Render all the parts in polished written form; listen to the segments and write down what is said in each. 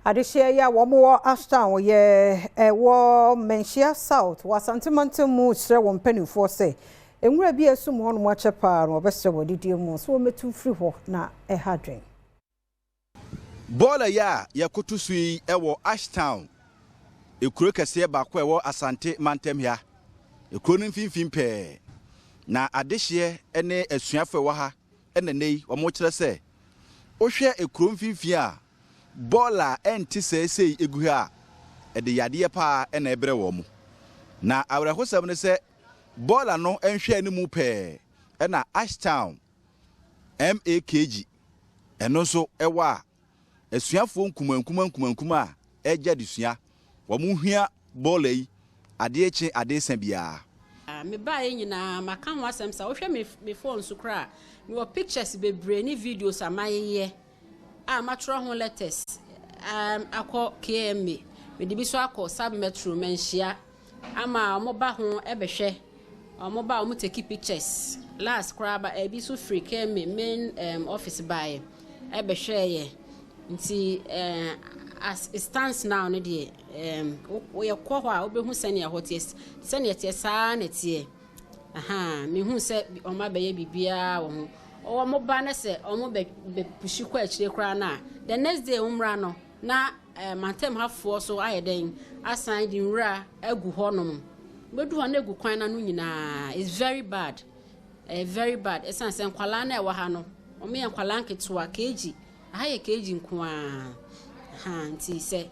Adishia ya womo Ashtown ye wo Menchia South was sentimental mood sir one penny for say. And we be a sum one watch a par or best of the dear most woman too free na a hard drink. Bola ya kutu sui ewo Ashtown. E kuro kese ba kwa ewo Asante Mantem ya. E kuro nfimfim pe. Na adehye ene asuafo ewo ha ene nei omo kire se. Ohwe e kuro nfimfim a Bola enti sei egu ha e de yade pa ene ebre wo mu. Na awrehosam ne se Bola no enhwe ani mu pe e na Ashtown MAKG eno so ewa asuafo nkumankuma a eja disua wo mu hia Bola yi ade echi ade san bia me bae nyina maka ho asem sa wo hwe me phone so kra me wo pictures bebre ni videos amaye matro ho letters akọ KM me de bi so akọ sub metro menhia ama omo ba ho ebehwe omo ba omo take pictures last craba ebi so free KM main office bae ebehwe ye nti as it stands now no de we yakọ ho a obehu senior hottest senior tie saa na tie me hu se omo ba ye bibia wo ho omo ba na se omo be pushi kwa akire kra na the next day umra no na mantem hafo so ayeden asan di nra agu honom bedu ho na agu kwan na no nyina is very bad esan sen kwala na e wa ha no omo ye kwala nketo keji ahaye keji nko nti se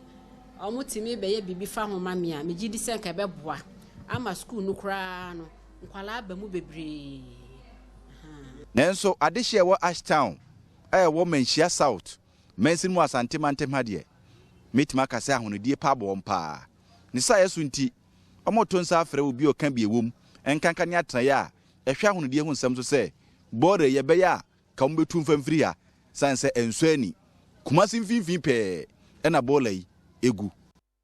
omo timi be ye bibi fa ho mame a megidi sen ka be boa ama school no kra no nkwala ba mu bebre Nenso adehye wo Ashtown wo Menchia South mensin mu Asante Mantem ha de metima kase ahonodie pa bo mpa ne sa yeso nti omoto nsa afre obi oka bi ewom enkanka ne atena ya ehwe ahonodie hu nsem so se Bola ye be ya ka mbetu mfamfiri ha sanse enso ani kumasi mfimfim pe na Bola yi egu